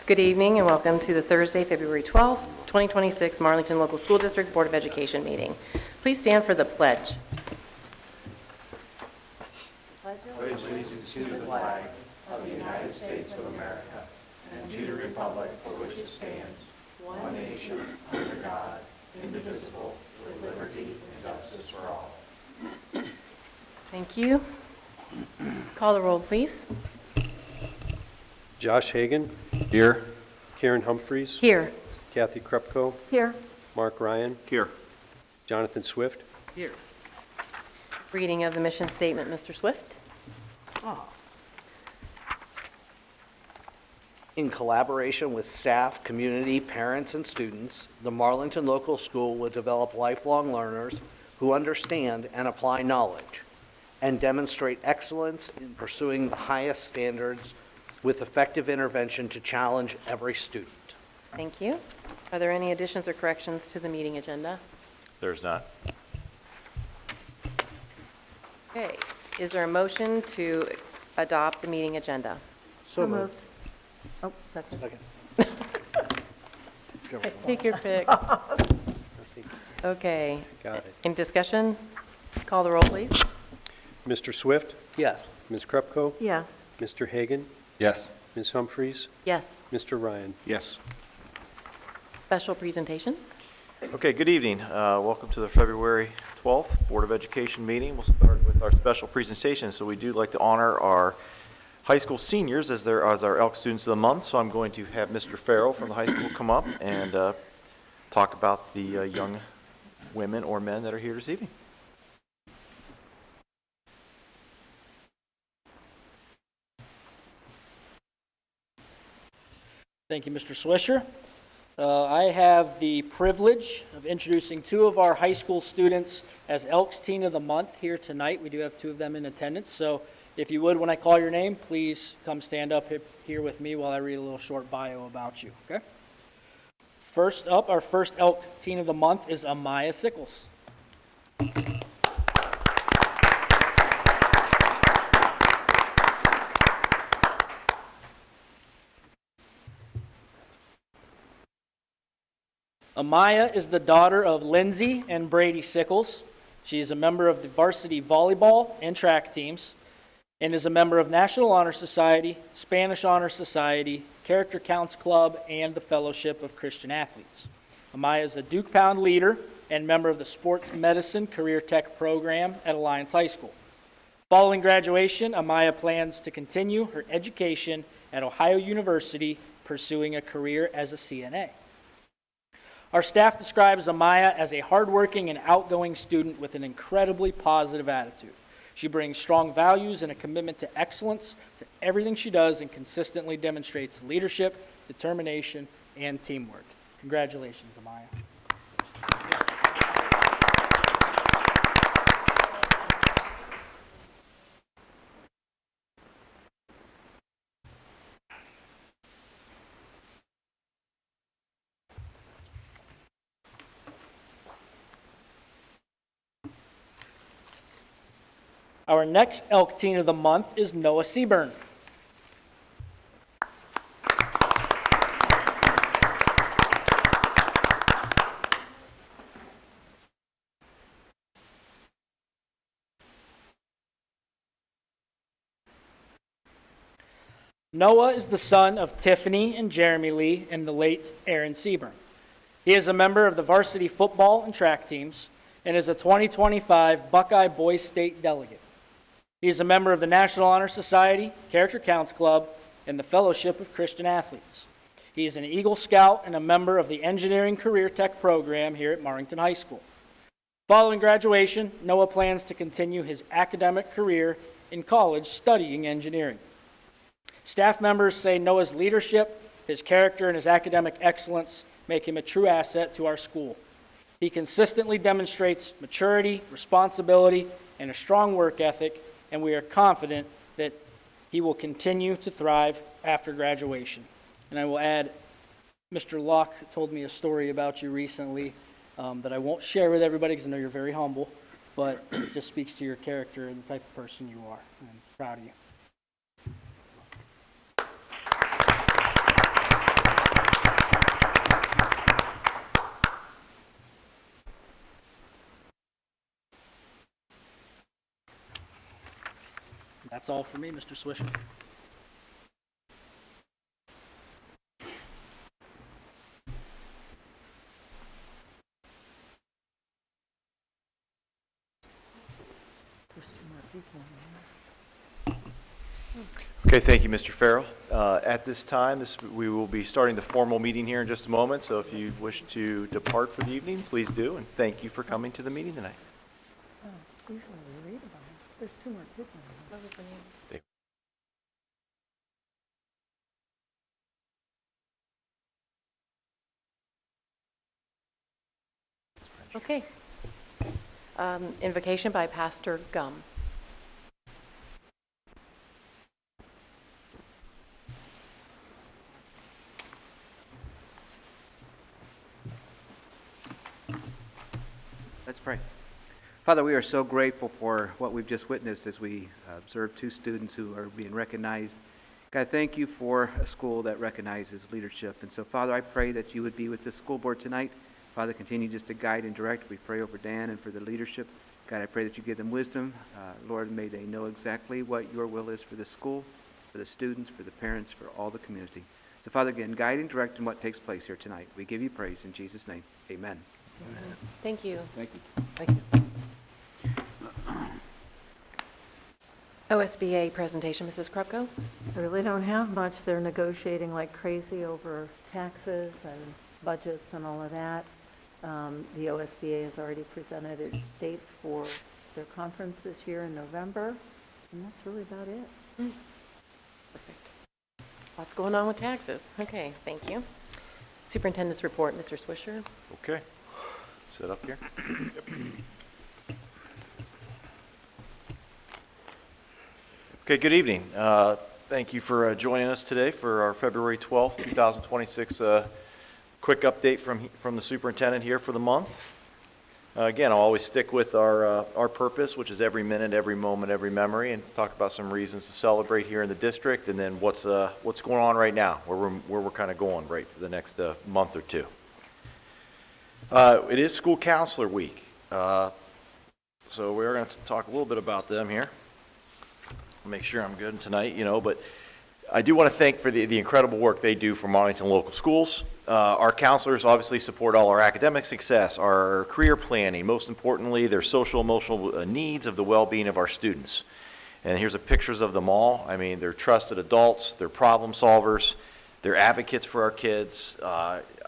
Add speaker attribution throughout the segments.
Speaker 1: Good evening and welcome to the Thursday, February 12th, 2026 Marlington Local School District Board of Education meeting. Please stand for the pledge.
Speaker 2: Pledge allegiance to the flag of the United States of America and to the republic for which it stands, one nation, under God, indivisible, with liberty and justice for all.
Speaker 1: Thank you. Call the roll, please.
Speaker 3: Josh Hagan.
Speaker 2: Here.
Speaker 3: Karen Humphreys.
Speaker 1: Here.
Speaker 3: Kathy Krupko.
Speaker 1: Here.
Speaker 3: Mark Ryan.
Speaker 2: Here.
Speaker 3: Jonathan Swift.
Speaker 2: Here.
Speaker 1: Reading of the mission statement, Mr. Swift.
Speaker 4: In collaboration with staff, community, parents, and students, the Marlington Local School will develop lifelong learners who understand and apply knowledge and demonstrate excellence in pursuing the highest standards with effective intervention to challenge every student.
Speaker 1: Thank you. Are there any additions or corrections to the meeting agenda?
Speaker 2: There's not.
Speaker 1: Okay. Is there a motion to adopt the meeting agenda?
Speaker 4: So moved.
Speaker 1: Oh, second.
Speaker 4: Second.
Speaker 1: Take your pick. Okay.
Speaker 3: Got it.
Speaker 1: In discussion, call the roll, please.
Speaker 3: Mr. Swift.
Speaker 4: Yes.
Speaker 3: Ms. Krupko.
Speaker 1: Yes.
Speaker 3: Mr. Hagan.
Speaker 2: Yes.
Speaker 3: Ms. Humphreys.
Speaker 1: Yes.
Speaker 3: Mr. Ryan.
Speaker 2: Yes.
Speaker 1: Special presentation.
Speaker 5: Okay, good evening. Welcome to the February 12th Board of Education meeting. We'll start with our special presentation. So we do like to honor our high school seniors as our Elk Students of the Month. So I'm going to have Mr. Farrell from the high school come up and talk about the young women or men that are here this evening.
Speaker 6: Thank you, Mr. Swisher. I have the privilege of introducing two of our high school students as Elks Teen of the Month here tonight. We do have two of them in attendance, so if you would, when I call your name, please come stand up here with me while I read a little short bio about you, okay? First up, our first Elk Teen of the Month is Amaya Sickles. Amaya is the daughter of Lindsay and Brady Sickles. She is a member of the varsity volleyball and track teams and is a member of National Honor Society, Spanish Honor Society, Character Counts Club, and the Fellowship of Christian Athletes. Amaya is a Duke Pound leader and member of the Sports Medicine Career Tech program at Alliance High School. Following graduation, Amaya plans to continue her education at Ohio University, pursuing a career as a CNA. Our staff describes Amaya as a hardworking and outgoing student with an incredibly positive attitude. She brings strong values and a commitment to excellence to everything she does and consistently demonstrates leadership, determination, and teamwork. Congratulations, Amaya. Our next Elk Teen of the Month is Noah Seaburn. Noah is the son of Tiffany and Jeremy Lee and the late Aaron Seaburn. He is a member of the varsity football and track teams and is a 2025 Buckeye Boys State delegate. He is a member of the National Honor Society, Character Counts Club, and the Fellowship of Christian Athletes. He is an Eagle Scout and a member of the Engineering Career Tech program here at Marlington High School. Following graduation, Noah plans to continue his academic career in college studying engineering. Staff members say Noah's leadership, his character, and his academic excellence make him a true asset to our school. He consistently demonstrates maturity, responsibility, and a strong work ethic, and we are confident that he will continue to thrive after graduation. And I will add, Mr. Locke told me a story about you recently that I won't share with everybody because I know you're very humble, but it just speaks to your character and the type of person you are. I'm proud of you. That's all for me, Mr. Swisher.
Speaker 5: Okay, thank you, Mr. Farrell. At this time, we will be starting the formal meeting here in just a moment, so if you wish to depart for the evening, please do, and thank you for coming to the meeting tonight.
Speaker 7: Usually we read about it. There's 2 more kids in there.
Speaker 1: Okay. Invocation by Pastor Gum.
Speaker 8: Let's pray. Father, we are so grateful for what we've just witnessed as we observe 2 students who are being recognized. God, thank you for a school that recognizes leadership. And so, Father, I pray that you would be with the school board tonight. Father, continue just to guide and direct. We pray over Dan and for the leadership. God, I pray that you give them wisdom. Lord, may they know exactly what your will is for the school, for the students, for the parents, for all the community. So, Father, again, guide and direct in what takes place here tonight. We give you praise in Jesus' name. Amen.
Speaker 1: Thank you.
Speaker 8: Thank you.
Speaker 1: Thank you. OSBA presentation, Mrs. Krupko.
Speaker 7: I really don't have much. They're negotiating like crazy over taxes and budgets and all of that. The OSBA has already presented its dates for their conference this year in November, and that's really about it.
Speaker 1: Perfect. Lots going on with taxes. Okay, thank you. Superintendent's report, Mr. Swisher.
Speaker 5: Okay. Sit up here. Okay, good evening. Thank you for joining us today for our February 12th, 2026 quick update from the superintendent here for the month. Again, I'll always stick with our purpose, which is every minute, every moment, every memory, and talk about some reasons to celebrate here in the district, and then what's going on right now, where we're kind of going right for the next month or two. It is School Counselor Week, so we're going to talk a little bit about them here. Make sure I'm good tonight, but I do want to thank for the incredible work they do for Marlington Local Schools. Our counselors obviously support all our academic success, our career planning, most importantly, their social emotional needs of the well-being of our students. And here's pictures of them all. I mean, they're trusted adults, they're problem solvers, they're advocates for our kids.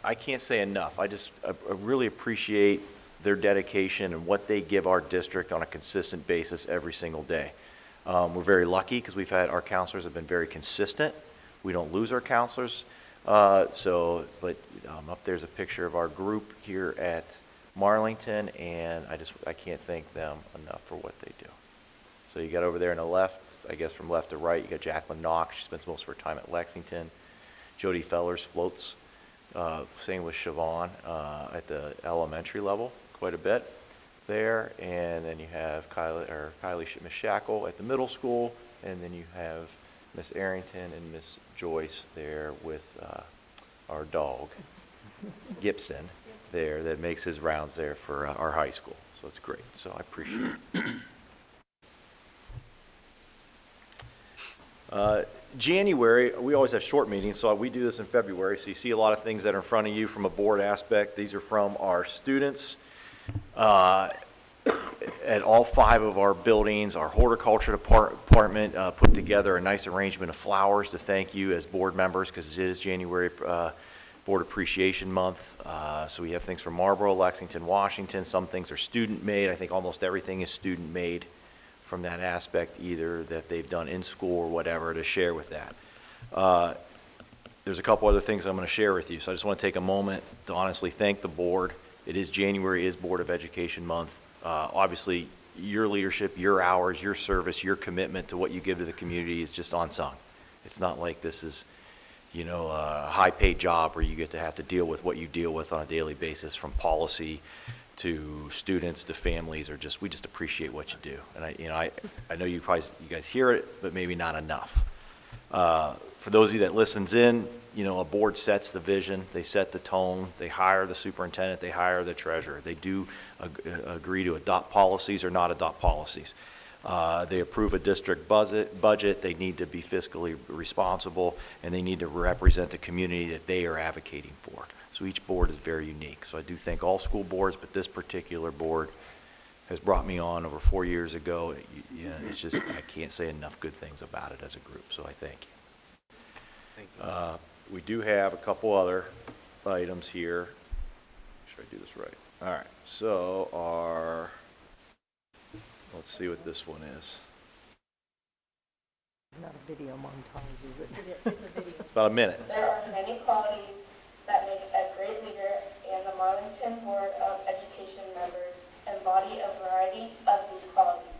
Speaker 5: I can't say enough. I really appreciate their dedication and what they give our district on a consistent basis every single day. We're very lucky because our counselors have been very consistent. We don't lose our counselors. But up there's a picture of our group here at Marlington, and I can't thank them enough for what they do. So you got over there on the left, I guess from left to right, you got Jacqueline Knox. She spends most of her time at Lexington. Jody Fellers floats, same with Shawn at the elementary level quite a bit there, and then you have Miss Shackle at the middle school, and then you have Miss Arrington and Miss Joyce there with our dog Gibson there that makes his rounds there for our high school. So it's great. So I appreciate it. January, we always have short meetings, so we do this in February. So you see a lot of things that are in front of you from a board aspect. These are from our students. At all 5 of our buildings, our horticulture department put together a nice arrangement of flowers to thank you as board members, because it is January Board Appreciation Month. So we have things from Marlboro, Lexington, Washington. Some things are student made. I think almost everything is student made from that aspect, either that they've done in school or whatever, to share with that. There's a couple other things I'm going to share with you, so I just want to take a moment to honestly thank the board. January is Board of Education Month. Obviously, your leadership, your hours, your service, your commitment to what you give to the community is just unsung. It's not like this is, a high-paid job where you get to have to deal with what you deal with on a daily basis, from policy to students to families, we just appreciate what you do. And I know you guys hear it, but maybe not enough. For those of you that listens in, a board sets the vision, they set the tone, they hire the superintendent, they hire the treasurer. They do agree to adopt policies or not adopt policies. They approve a district budget, they need to be fiscally responsible, and they need to represent the community that they are advocating for. So each board is very unique. So I do thank all school boards, but this particular board has brought me on over 4 years ago. It's just, I can't say enough good things about it as a group, so I thank you.
Speaker 4: Thank you.
Speaker 5: We do have a couple other items here. Should I do this right? All right, so let's see what this one is.
Speaker 7: Not a video montage, is it?
Speaker 5: It's about a minute.
Speaker 9: There are many qualities that make a great leader, and the Marlington Board of Education members embody a variety of these qualities.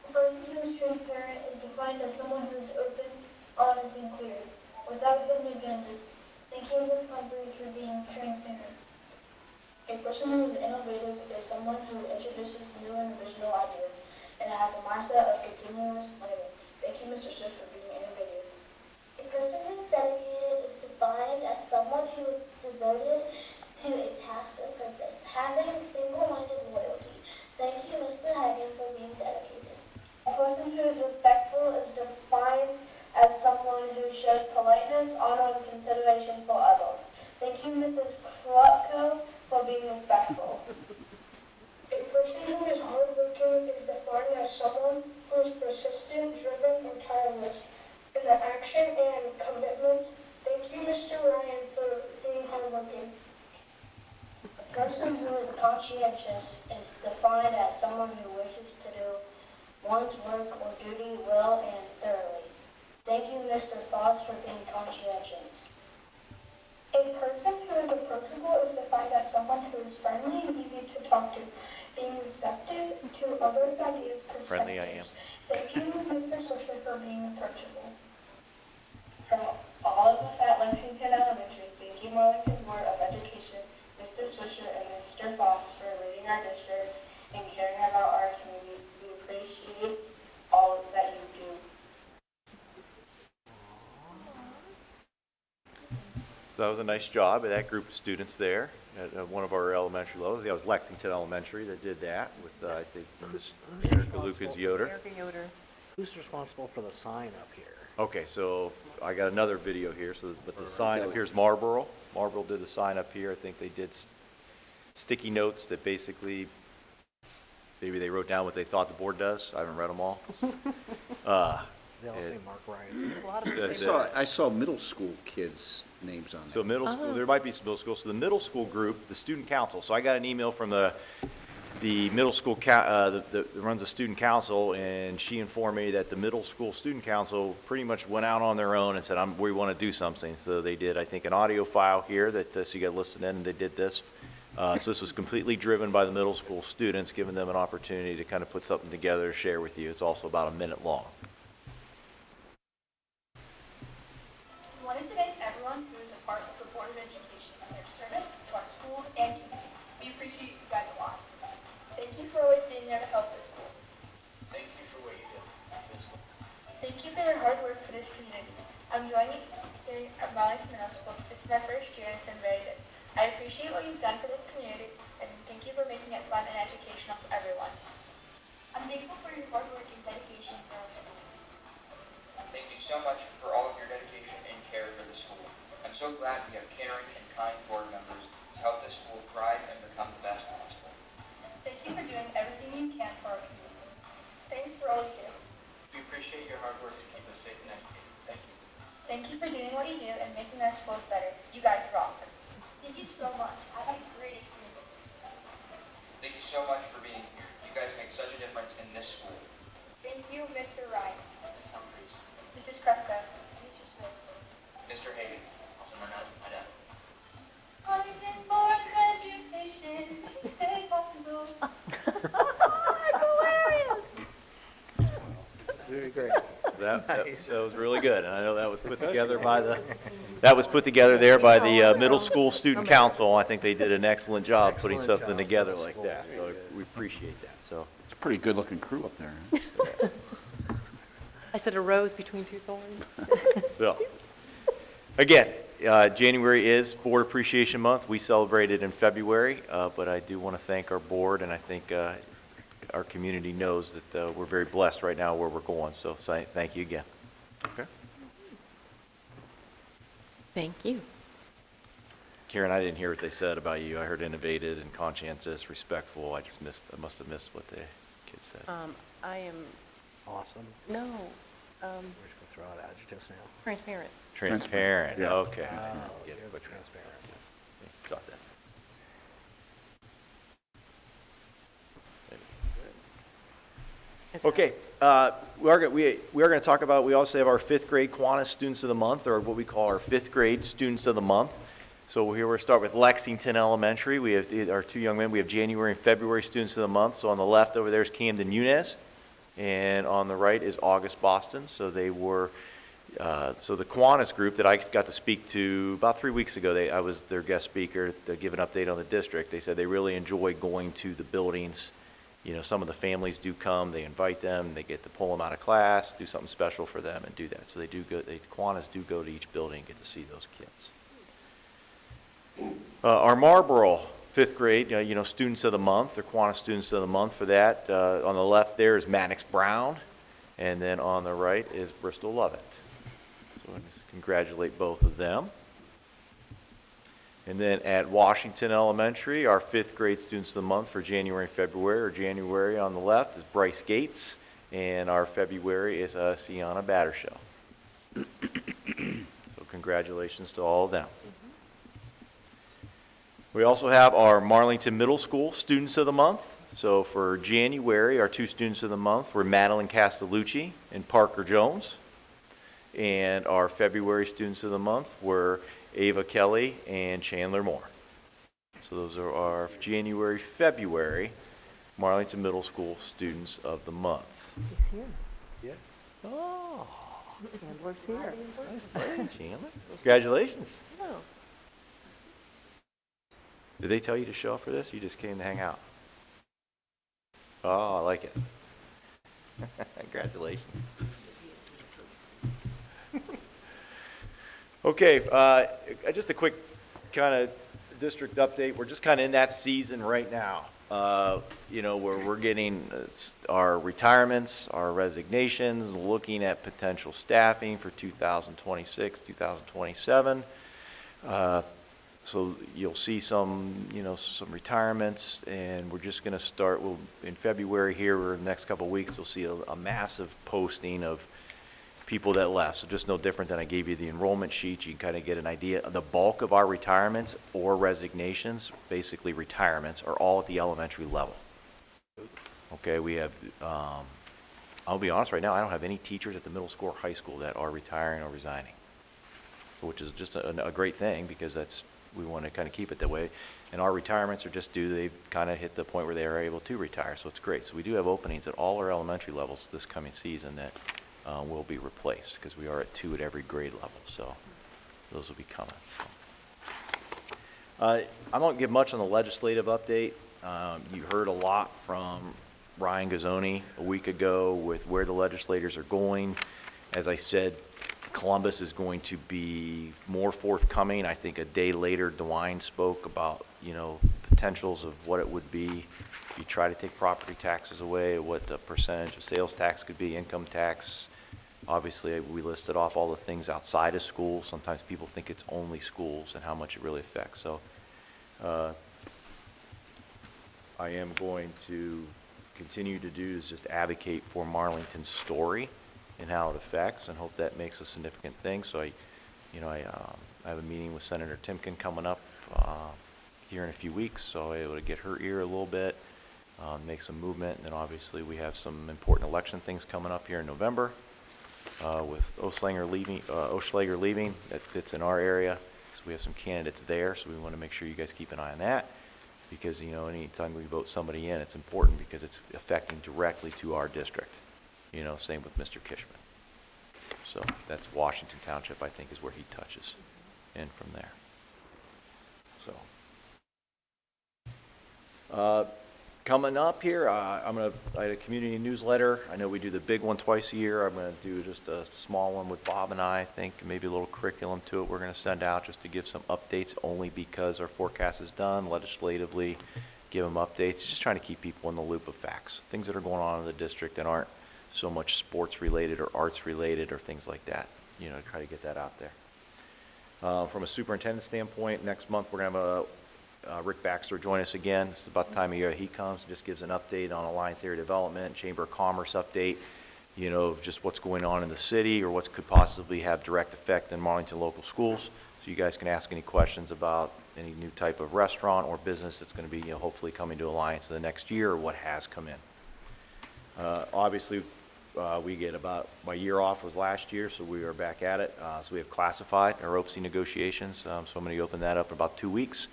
Speaker 10: A person who is transparent is defined as someone who is open, honest, and clear, without hidden agendas. Thank you, Ms. Humphries, for being transparent.
Speaker 9: A person who is innovative is someone who introduces new and original ideas and has a mindset of continuous learning. Thank you, Mr. Swift, for being innovative.
Speaker 10: A person who is dedicated is defined as someone who is devoted to a task or purpose, having single-minded loyalty. Thank you, Mr. Hagen, for being dedicated.
Speaker 9: A person who is respectful is defined as someone who shows politeness, honor, and consideration for others. Thank you, Mrs. Krutko, for being respectful.
Speaker 10: A person who is hardworking is defined as someone who is persistent, driven, or tireless in their action and commitment. Thank you, Mr. Ryan, for being hardworking.
Speaker 9: A person who is conscientious is defined as someone who wishes to do one's work or duty well and thoroughly. Thank you, Mr. Foss, for being conscientious.
Speaker 10: A person who is approachable is defined as someone who is friendly and easy to talk to, being receptive to others' ideas, perspectives.
Speaker 5: Friendly I am.
Speaker 10: Thank you, Mr. Swisher, for being approachable.
Speaker 9: From all of us at Lexington Elementary, thank you, Marlington Board of Education, Mr. Swisher and Mr. Foss, for leading our district and caring about our community. We appreciate all that you do.
Speaker 5: So that was a nice job of that group of students there at one of our elementary levels. I think that was Lexington Elementary that did that with, I think, Ms. Erica Lucas Yoder.
Speaker 4: Who's responsible for the sign up here?
Speaker 5: Okay, so I got another video here. So, but the sign up here is Marlboro. Marlboro did the sign up here. I think they did sticky notes that basically, maybe they wrote down what they thought the board does. I haven't read them all.
Speaker 4: They all say Mark Ryan's.
Speaker 2: I saw middle school kids' names on
Speaker 5: So
Speaker 2: there.
Speaker 5: middle school, there might be some middle schools. So the middle school group, the student council. So I got an email from the middle school that runs the student council, and she informed me that the middle school student council pretty much went out on their own and said, we want to do something. So they did, I think, an audio file here that so you got to listen in, and they did this. So this was completely driven by the middle school students, giving them an opportunity to kind of put something together to share with you. It's also about a minute long.
Speaker 10: We wanted to thank everyone who is a part of the Board of Education and their service to our school and community. We appreciate you guys a lot. Thank you for always being there to help the school.
Speaker 2: Thank you for what you did.
Speaker 10: Thank you for your hard work for this community. I'm joining here at Marlington Middle School. This is my first year and it's been very good. I appreciate what you've done for this community and thank you for making it fun and educational for everyone. I'm thankful for your hard work and dedication for our school.
Speaker 11: Thank you so much for all of your dedication and care for the school. I'm so glad we have caring and kind board members to help this school thrive and become the best possible.
Speaker 10: Thank you for doing everything you can for our community. Thanks for all you do.
Speaker 11: We appreciate your hard work to keep us safe and educated. Thank you.
Speaker 10: Thank you for doing what you do and making our schools better. You guys rock. Thank you so much. I've had a great experience at this school.
Speaker 11: Thank you so much for being here. You guys make such a difference in this school.
Speaker 10: Thank you, Mr. Ryan,
Speaker 11: Ms. Humphries,
Speaker 10: Mrs. Krupka, Mr. Smith.
Speaker 11: Mr. Hagan, also known as my dad.
Speaker 10: Marlington Board of Education, stay possible.
Speaker 4: Very great.
Speaker 5: That was really good, and I know that was put together by there by the middle school student council. I think they did an excellent job putting
Speaker 4: Excellent
Speaker 5: something
Speaker 4: job.
Speaker 5: together like that. So we appreciate that. So
Speaker 2: It's a pretty good-looking crew up there. Huh?
Speaker 1: I said a rose between two thorns.
Speaker 5: So, again, January is Board Appreciation Month. We celebrate it in February, but I do want to thank our board, and I think our community knows that we're very blessed right now where we're going. So thank you again. Okay.
Speaker 1: Thank you.
Speaker 5: Karen, I didn't hear what they said about you. I heard innovative and conscientious, respectful. I must have missed what the kids said.
Speaker 1: I am,
Speaker 4: Awesome.
Speaker 1: no,
Speaker 4: We're just going to throw out adjectives now.
Speaker 1: transparent.
Speaker 5: Transparent.
Speaker 2: Yeah.
Speaker 5: Okay.
Speaker 4: Oh,
Speaker 5: Get
Speaker 4: you're
Speaker 5: it.
Speaker 4: the transparent.
Speaker 5: Got that.
Speaker 1: It's
Speaker 5: Okay, we are going to talk about, we also have our 5th grade Kiwanis Students of the Month, or what we call our 5th grade Students of the Month. So here we'll start with Lexington Elementary. We have our 2 young men. We have January and February Students of the Month. So on the left over there is Camden Yunez, and on the right is August Boston. So they were, so the Kiwanis group that I got to speak to about 3 weeks ago, I was their guest speaker to give an update on the district. They said they really enjoy going to the buildings. You know, some of the families do come, they invite them, they get to pull them out of class, do something special for them and do that. So Kiwanis do go to each building and get to see those kids. Our Marlboro 5th grade, Students of the Month, or Kiwanis Students of the Month for that. On the left there is Maddox Brown, and then on the right is Bristol Lovett. So I just congratulate both of them. And then at Washington Elementary, our 5th grade Students of the Month for January and February, or January on the left is Bryce Gates, and our February is Sienna Battershow. So congratulations to all of them. We also have our Marlington Middle School Students of the Month. So for January, our 2 Students of the Month were Madeline Castellucci and Parker Jones. And our February Students of the Month were Ava Kelly and Chandler Moore. So those are our January, February Marlington Middle School Students of the Month.
Speaker 7: He's here.
Speaker 5: Yeah. Oh,
Speaker 7: Chandler's here.
Speaker 5: nice play, Chandler. Congratulations.
Speaker 1: Oh,
Speaker 5: Did they tell you to show up for this? You just came to hang out. Oh, I like it. Congratulations. Okay, just a quick kind of district update. We're just kind of in that season right now, where we're getting our retirements, our resignations, looking at potential staffing for 2026, 2027. So you'll see some retirements, and we're just going to start. In February here, or the next couple of weeks, we'll see a massive posting of people that left. So just no different than I gave you the enrollment sheet. You can kind of get an idea. The bulk of our retirements or resignations, basically retirements, are all at the elementary level. Okay, we have, I'll be honest right now, I don't have any teachers at the middle school or high school that are retiring or resigning, which is just a great thing, because we want to kind of keep it that way. And our retirements are just they've kind of hit the point where they are able to retire, so it's great. So we do have openings at all our elementary levels this coming season that will be replaced, because we are at 2 at every grade level, so those will be coming. I won't give much on the legislative update. You heard a lot from Ryan Gazzoni a week ago with where the legislators are going. As I said, Columbus is going to be more forthcoming. I think a day later, DeWine spoke about, potentials of what it would be if you try to take property taxes away, what the percentage of sales tax could be, income tax. Obviously, we listed off all the things outside of schools. Sometimes people think it's only schools and how much it really affects. So I am going to continue to do is just advocate for Marlington's story and how it affects, and hope that makes a significant thing. So I have a meeting with Senator Timken coming up here in a few weeks, so I'm able to get her ear a little bit, make some movement. And then obviously we have some important election things coming up here in November. With Oschlager leaving, that fits in our area, so we have some candidates there, so we want to make sure you guys keep an eye on that, because anytime we vote somebody in, it's important because it's affecting directly to our district. Same with Mr. Kishman. So that's Washington Township, I think, is where he touches, and from there. So coming up here, I had a community newsletter. I know we do the big one twice a year. I'm going to do just a small one with Bob and I think, maybe a little curriculum to it we're going to send out just to give some updates, only because our forecast is done legislatively. give them updates, just trying to keep people in the loop of facts, things that are going on in the district that aren't so much sports related or arts related or things like that, you know, try to get that out there. From a superintendent standpoint, next month we're going to have Rick Baxter join us again. This is about the time of year he comes and just gives an update on Alliance Area Development, Chamber of Commerce update, you know, just what's going on in the city or what could possibly have direct effect in Marlington local schools. So you guys can ask any questions about any new type of restaurant or business that's going to be, you know, hopefully coming to Alliance in the next year or what has come in. Obviously, we get about, my year off was last year, so we are back at it. So we have classified our OPSI negotiations. So I'm going to open that up in about 2 weeks.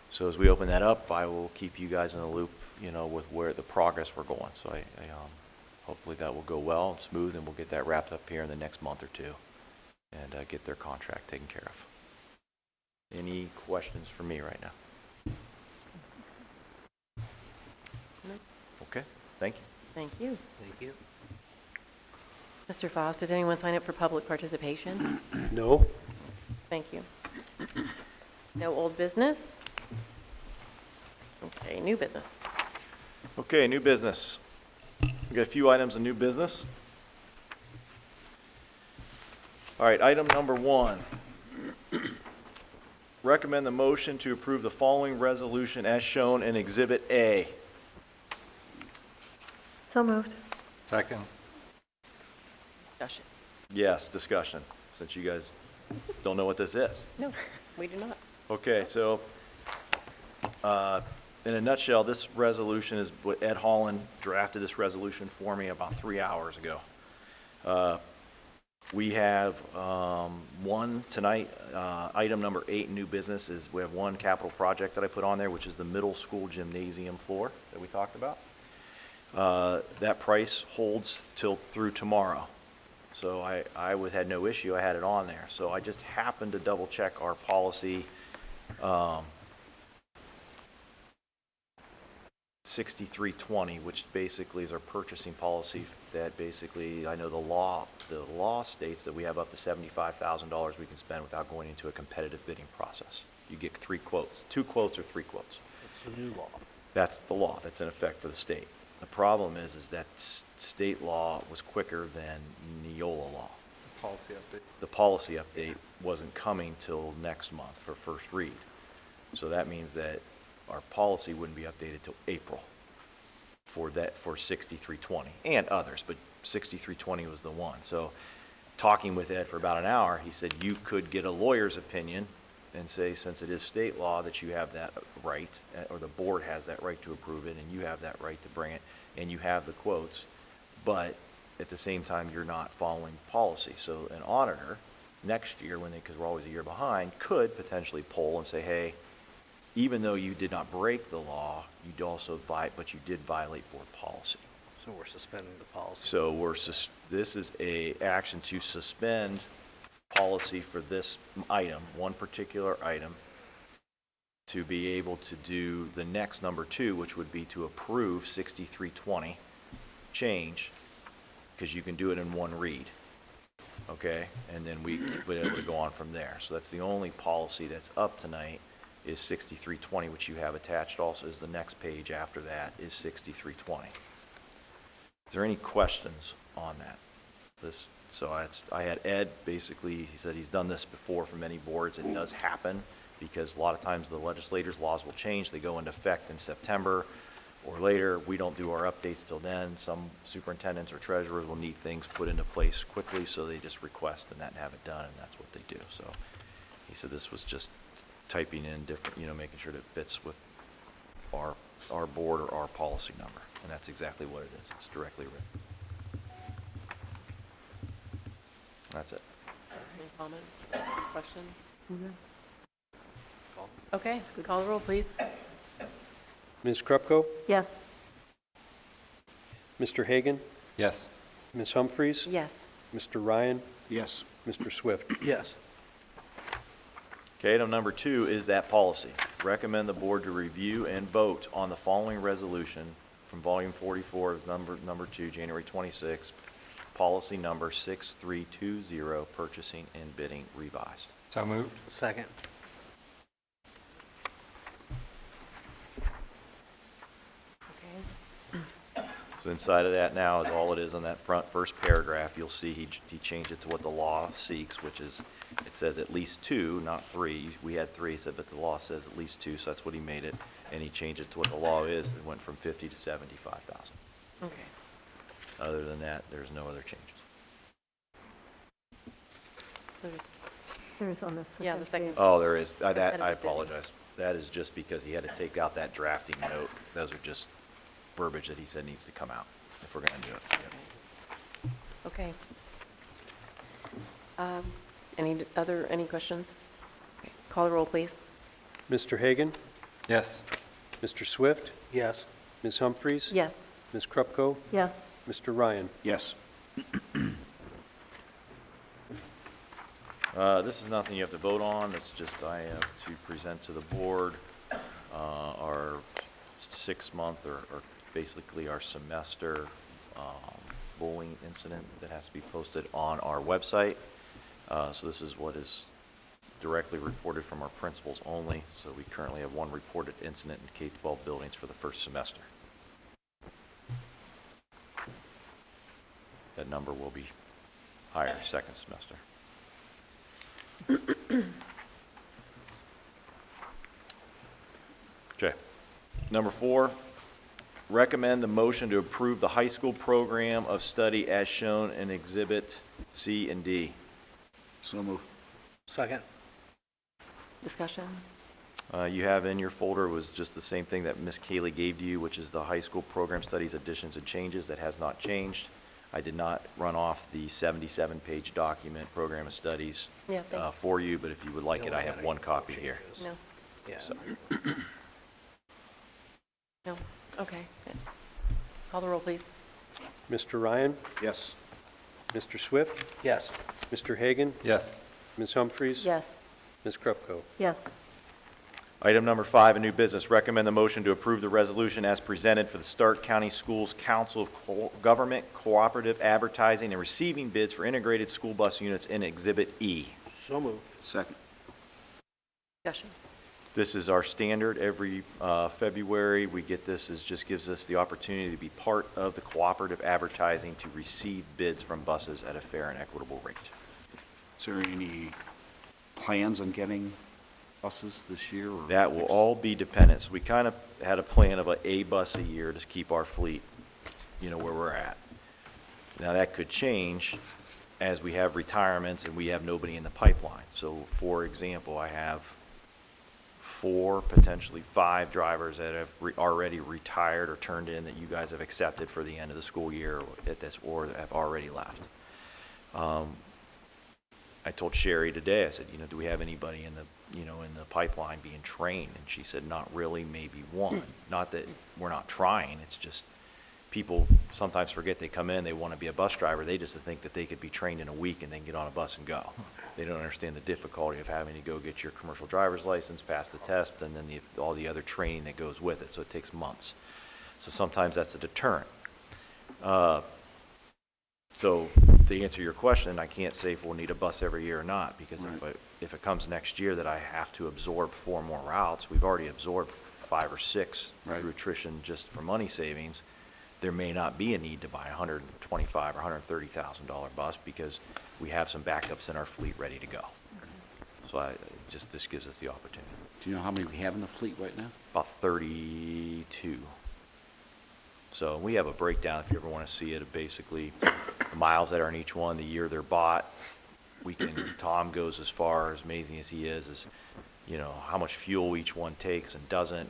Speaker 5: So as we open that up, I will keep you guys in the loop, you know, with where the progress we're going. So hopefully that will go well and smooth, and we'll get that wrapped up here in the next month or two and get their contract taken care of. Any questions for me right now?
Speaker 1: No.
Speaker 5: Okay, thank you.
Speaker 1: Thank you.
Speaker 4: Thank you.
Speaker 1: Mr. Foss, did anyone sign up for public participation?
Speaker 3: No.
Speaker 1: Thank you. No old business? Okay, new business.
Speaker 5: Okay, new business. We got a few items of new business. All right, item number 1. Recommend the motion to approve the following resolution as shown in Exhibit A.
Speaker 7: So moved.
Speaker 2: Second.
Speaker 1: Discussion.
Speaker 5: Yes, discussion, since you guys don't know what this is.
Speaker 1: No, we do not.
Speaker 5: Okay, so in a nutshell, this resolution is what Ed Holland drafted this resolution for me about 3 hours ago. We have one tonight, item number 8, new business, is we have one capital project that I put on there, which is the middle school gymnasium floor that we talked about. That price holds through tomorrow. So I had no issue, I had it on there. So I just happened to double check our policy 6320, which basically is our purchasing policy that basically, I know the law states that we have up to $75,000 we can spend without going into a competitive bidding process. You get 3 quotes, 2 quotes or 3 quotes.
Speaker 4: It's the new law.
Speaker 5: That's the law that's in effect for the state. The problem is that state law was quicker than Neola law.
Speaker 2: Policy update.
Speaker 5: The policy update wasn't coming till next month for first read. So that means that our policy wouldn't be updated till April for 6320 and others, but 6320 was the one. So talking with Ed for about an hour, he said you could get a lawyer's opinion and say, since it is state law, that you have that right, or the board has that right to approve it, and you have that right to bring it, and you have the quotes, but at the same time, you're not following policy. So an auditor next year, because we're always a year behind, could potentially poll and say, hey, even though you did not break the law, but you did violate board policy.
Speaker 4: So we're suspending the policy.
Speaker 5: So this is a action to suspend policy for this item, one particular item, to be able to do the next number 2, which would be to approve 6320 change, because you can do it in one read. Okay, and then we would be able to go on from there. So that's the only policy that's up tonight is 6320, which you have attached also is the next page after that is 6320. Is there any questions on that? I had Ed, basically, he said he's done this before for many boards. It does happen because a lot of times the legislators' laws will change. They go into effect in September or later. We don't do our updates till then. Some superintendents or treasurers will need things put into place quickly, so they just request and have it done, and that's what they do. So he said this was just typing in different, making sure that it fits with our board or our policy number, and that's exactly what it is. It's directly written. That's it.
Speaker 1: Any comments, questions? Okay, call the roll, please.
Speaker 3: Ms. Krupko?
Speaker 7: Yes.
Speaker 3: Mr. Hagan?
Speaker 2: Yes.
Speaker 3: Ms. Humphries?
Speaker 1: Yes.
Speaker 3: Mr. Ryan?
Speaker 2: Yes.
Speaker 3: Mr. Swift?
Speaker 4: Yes.
Speaker 5: Okay, item number 2 is that policy. Recommend the board to review and vote on the following resolution from volume 44 of number 2, January 26, policy number 6320, purchasing and bidding revised.
Speaker 2: So moved.
Speaker 4: Second.
Speaker 5: So inside of that now is all it is on that first paragraph. You'll see he changed it to what the law seeks, which is, it says at least 2, not 3. We had 3, he said, but the law says at least 2, so that's what he made it. And he changed it to what the law is. It went from 50 to 75,000.
Speaker 1: Okay.
Speaker 5: Other than that, there's no other changes.
Speaker 7: There's on the second
Speaker 1: Yeah, the second.
Speaker 7: page.
Speaker 5: Oh, there is. I
Speaker 1: Instead of the 50.
Speaker 5: apologize. That is just because he had to take out that drafting note. Those are just verbiage that he said needs to come out if we're going to do it. Yep.
Speaker 1: Okay. Any questions? Okay. Call the roll, please.
Speaker 3: Mr. Hagan?
Speaker 2: Yes.
Speaker 3: Mr. Swift?
Speaker 4: Yes.
Speaker 3: Ms. Humphries?
Speaker 1: Yes.
Speaker 3: Ms. Krupko?
Speaker 7: Yes,
Speaker 3: Mr. Ryan?
Speaker 2: Yes.
Speaker 5: This is nothing you have to vote on. It's just I have to present to the board our 6-month or basically our semester bullying incident that has to be posted on our website. So this is what is directly reported from our principals only. So we currently have 1 reported incident in K-12 buildings for the first semester. That number will be higher second semester. Okay. Number 4, recommend the motion to approve the high school program of study as shown in Exhibit C and D.
Speaker 2: So move.
Speaker 4: Second.
Speaker 1: Discussion?
Speaker 5: You have in your folder was just the same thing that Ms. Kaylee gave to you, which is the high school program studies additions and changes. That has not changed. I did not run off the 77-page document, program of studies,
Speaker 1: Yeah, thanks.
Speaker 5: for you, but if you would like it, I have 1 copy here.
Speaker 1: No?
Speaker 4: Yeah.
Speaker 5: So,
Speaker 1: No? Okay. Good. Call the roll, please.
Speaker 3: Mr. Ryan?
Speaker 2: Yes.
Speaker 3: Mr. Swift?
Speaker 4: Yes.
Speaker 3: Mr. Hagan?
Speaker 2: Yes.
Speaker 3: Ms. Humphries?
Speaker 1: Yes.
Speaker 3: Ms. Krupko?
Speaker 7: yes,
Speaker 5: Item number 5, a new business. Recommend the motion to approve the resolution as presented for the Stark County Schools Council of Government Cooperative Advertising and receiving bids for integrated school bus units in Exhibit E.
Speaker 4: So moved.
Speaker 2: Second.
Speaker 1: Discussion?
Speaker 5: This is our standard. Every February, we get this. It just gives us the opportunity to be part of the cooperative advertising to receive bids from buses at a fair and equitable rate.
Speaker 2: Is there any plans on getting buses this year? Or
Speaker 5: That will
Speaker 2: next?
Speaker 5: all be dependent. So we kind of had a plan of a bus a year to keep our fleet, where we're at. Now that could change as we have retirements and we have nobody in the pipeline. So for example, I have 4, potentially 5 drivers that have already retired or turned in that you guys have accepted for the end of the school year at this, or that have already left. I told Sherry today, I said, do we have anybody in the, in the pipeline being trained? And she said, not really, maybe 1. Not that we're not trying, it's just people sometimes forget they come in, they want to be a bus driver, they just think that they could be trained in a week and then get on a bus and go. They don't understand the difficulty of having to go get your commercial driver's license, pass the test, and then all the other training that goes with it, so it takes months. So sometimes that's a deterrent. So to answer your question, I can't say if we'll need a bus every year or not, because if it comes next year that I have to absorb 4 more routes, we've already absorbed 5 or 6 through attrition just for money savings. There may not be a need to buy a $125,000 or $130,000 bus because we have some backups in our fleet ready to go. So this gives us the opportunity.
Speaker 2: Do you know how many we have in the fleet right now?
Speaker 5: About 32. So we have a breakdown, if you ever want to see it, of basically the miles that are in each one, the year they're bought. Tom goes as far, as amazing as he is, how much fuel each one takes and doesn't.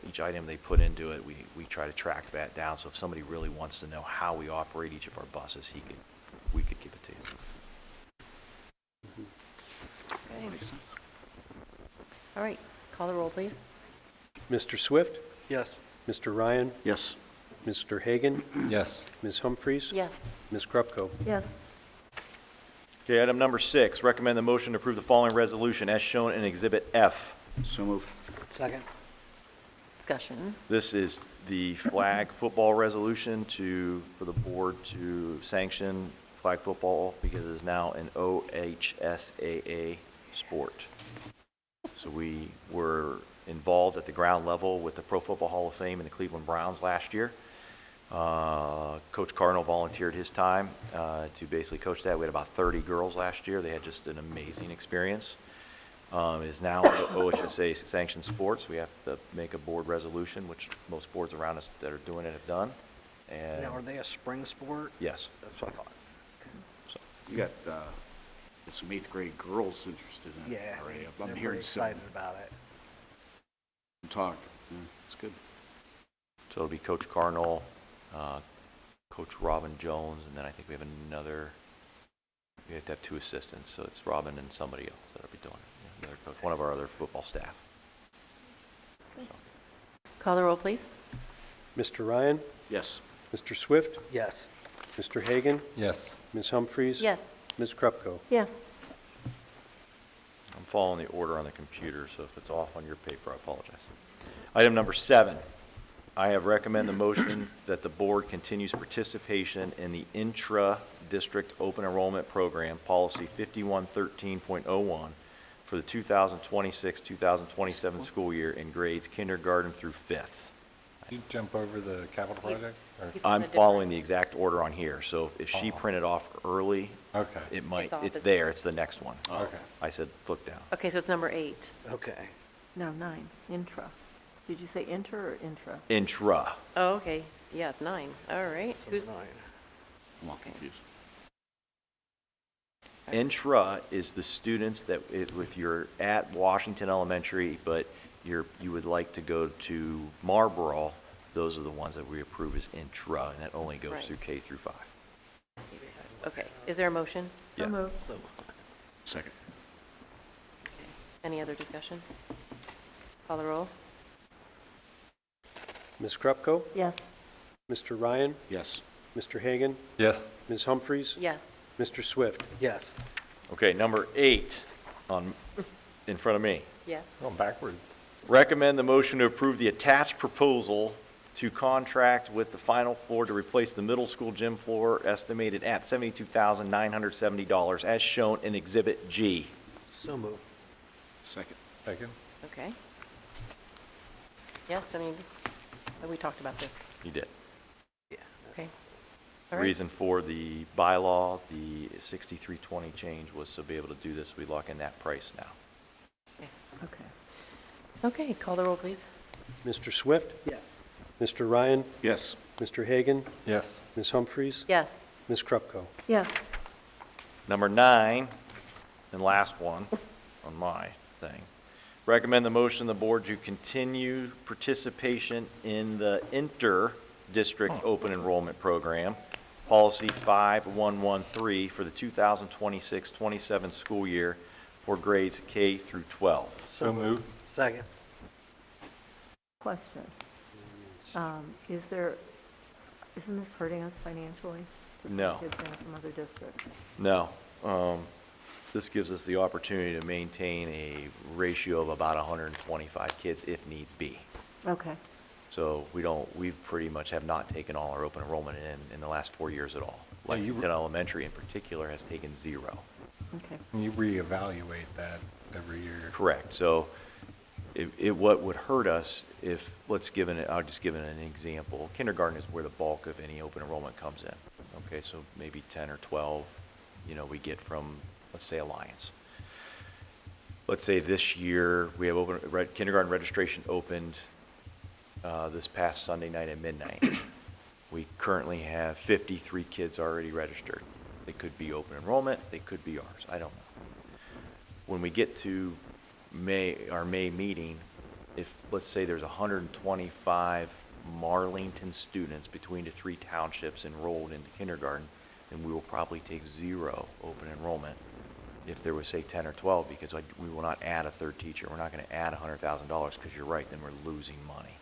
Speaker 5: Each item they put into it, we try to track that down. So if somebody really wants to know how we operate each of our buses, we could give it to you.
Speaker 1: Okay. All right. Call the roll, please.
Speaker 3: Mr. Swift?
Speaker 4: Yes.
Speaker 3: Mr. Ryan?
Speaker 2: Yes.
Speaker 3: Mr. Hagan?
Speaker 2: Yes.
Speaker 3: Ms. Humphries?
Speaker 1: Yes.
Speaker 3: Ms. Krupko?
Speaker 7: yes,
Speaker 5: Okay, item number 6, recommend the motion to approve the following resolution as shown in Exhibit F.
Speaker 2: So move.
Speaker 4: Second.
Speaker 1: Discussion?
Speaker 5: This is the flag football resolution for the board to sanction flag football because it is now an OHSAA sport. So we were involved at the ground level with the Pro Football Hall of Fame and the Cleveland Browns last year Coach Cardinal volunteered his time to basically coach that. We had about 30 girls last year. They had just an amazing experience. It is now OHSA sanctioned sports. We have to make a board resolution, which most boards around us that are doing it have done. And
Speaker 4: Now, are they a spring sport?
Speaker 5: yes,
Speaker 4: That's what I thought.
Speaker 2: You got some 8th grade girls interested in it
Speaker 4: Yeah,
Speaker 2: already.
Speaker 4: they're
Speaker 2: I'm
Speaker 4: pretty
Speaker 2: hearing some
Speaker 4: excited about it.
Speaker 2: talk. Yeah, it's good.
Speaker 5: so it'll be Coach Cardinal, Coach Robin Jones, and then I think we have another. We have to have 2 assistants, so it's Robin and somebody else that'll be doing it. Another coach, one of our other football staff.
Speaker 1: Call the roll, please.
Speaker 3: Mr. Ryan,
Speaker 2: Yes.
Speaker 3: Mr. Swift,
Speaker 4: Yes.
Speaker 3: Mr. Hagan,
Speaker 12: Yes.
Speaker 3: Ms. Humphries.
Speaker 1: Yes.
Speaker 3: Ms. Krupko.
Speaker 7: Yes.
Speaker 5: I'm following the order on the computer, so if it's off on your paper, I apologize. Item number 7, I have recommended the motion that the board continues participation in the intra-district open enrollment program, policy 5113.01, for the 2026-2027 school year in grades kindergarten through 5th.
Speaker 12: Did you jump over the capital project? Or-
Speaker 1: He's on
Speaker 5: I'm
Speaker 1: a different-
Speaker 5: following the exact order on here, so if she printed off early,
Speaker 12: Okay.
Speaker 5: it might,
Speaker 1: It's off
Speaker 5: it's
Speaker 1: as
Speaker 5: there,
Speaker 1: well.
Speaker 5: it's the next one.
Speaker 12: Okay.
Speaker 5: I said, look down.
Speaker 1: Okay, so it's number 8.
Speaker 4: Okay.
Speaker 7: No, 9, intra. Did you say inter or intra?
Speaker 5: Intra.
Speaker 1: Oh, okay. Yeah, it's 9. All right.
Speaker 4: So
Speaker 1: Who's,
Speaker 4: 9.
Speaker 2: I'm all confused.
Speaker 5: Intra is the students that, if you're at Washington Elementary, but you would like to go to Marlboro, those are the ones that we approve as intra, and that only goes
Speaker 1: Right.
Speaker 5: through K through 5.
Speaker 1: okay. Is there a motion?
Speaker 7: So
Speaker 5: Yeah.
Speaker 7: moved.
Speaker 2: Second.
Speaker 1: Any other discussion? Call the roll.
Speaker 3: Ms. Krupko,
Speaker 7: Yes.
Speaker 3: Mr. Ryan,
Speaker 2: Yes.
Speaker 3: Mr. Hagan,
Speaker 12: Yes.
Speaker 3: Ms. Humphries,
Speaker 1: Yes.
Speaker 3: Mr. Swift.
Speaker 4: Yes.
Speaker 5: Okay, number 8 in front of me.
Speaker 1: Yes.
Speaker 12: Going backwards.
Speaker 5: Recommend the motion to approve the attached proposal to contract with the final floor to replace the middle school gym floor estimated at $72,970 as shown in Exhibit G.
Speaker 4: So moved.
Speaker 2: Second.
Speaker 12: Second.
Speaker 1: Okay. Yes, I mean, we talked about this.
Speaker 5: You did.
Speaker 4: Yeah.
Speaker 1: Okay. All right.
Speaker 5: Reason for the bylaw, the 6320 change was to be able to do this, we lock in that price now.
Speaker 7: Okay.
Speaker 1: Okay, call the roll, please.
Speaker 3: Mr. Swift,
Speaker 4: Yes.
Speaker 3: Mr. Ryan,
Speaker 2: Yes.
Speaker 3: Mr. Hagan,
Speaker 12: Yes.
Speaker 3: Ms. Humphries,
Speaker 1: Yes.
Speaker 3: Ms. Krupko.
Speaker 7: Yes.
Speaker 5: Number 9, and last one on my thing. Recommend the motion of the board to continue participation in the inter-district open enrollment program, policy 5113 for the 2026-27 school year for grades K through 12.
Speaker 12: So moved.
Speaker 4: Second.
Speaker 7: Question. Isn't this hurting us financially? To bring
Speaker 5: No.
Speaker 7: kids in from other districts?
Speaker 5: No. This gives us the opportunity to maintain a ratio of about 125 kids if needs be.
Speaker 7: Okay.
Speaker 5: So we pretty much have not taken all our open enrollment in the last 4 years at all.
Speaker 12: Yeah, you
Speaker 5: Lexington Elementary in particular has taken 0.
Speaker 7: Okay.
Speaker 12: And you reevaluate that every year.
Speaker 5: Correct. So what would hurt us if, I'll just give it an example. Kindergarten is where the bulk of any open enrollment comes in. Okay, so maybe 10 or 12, we get from, let's say, Alliance. Let's say this year we have kindergarten registration opened this past Sunday night at midnight. We currently have 53 kids already registered. They could be open enrollment, they could be ours, I don't know. When we get to our May meeting, if, let's say there's 125 Marlington students between the 3 townships enrolled into kindergarten, then we will probably take 0 open enrollment. If there was, say, 10 or 12, because we will not add a 3rd teacher. We're not going to add $100,000 because you're right, then we're losing money.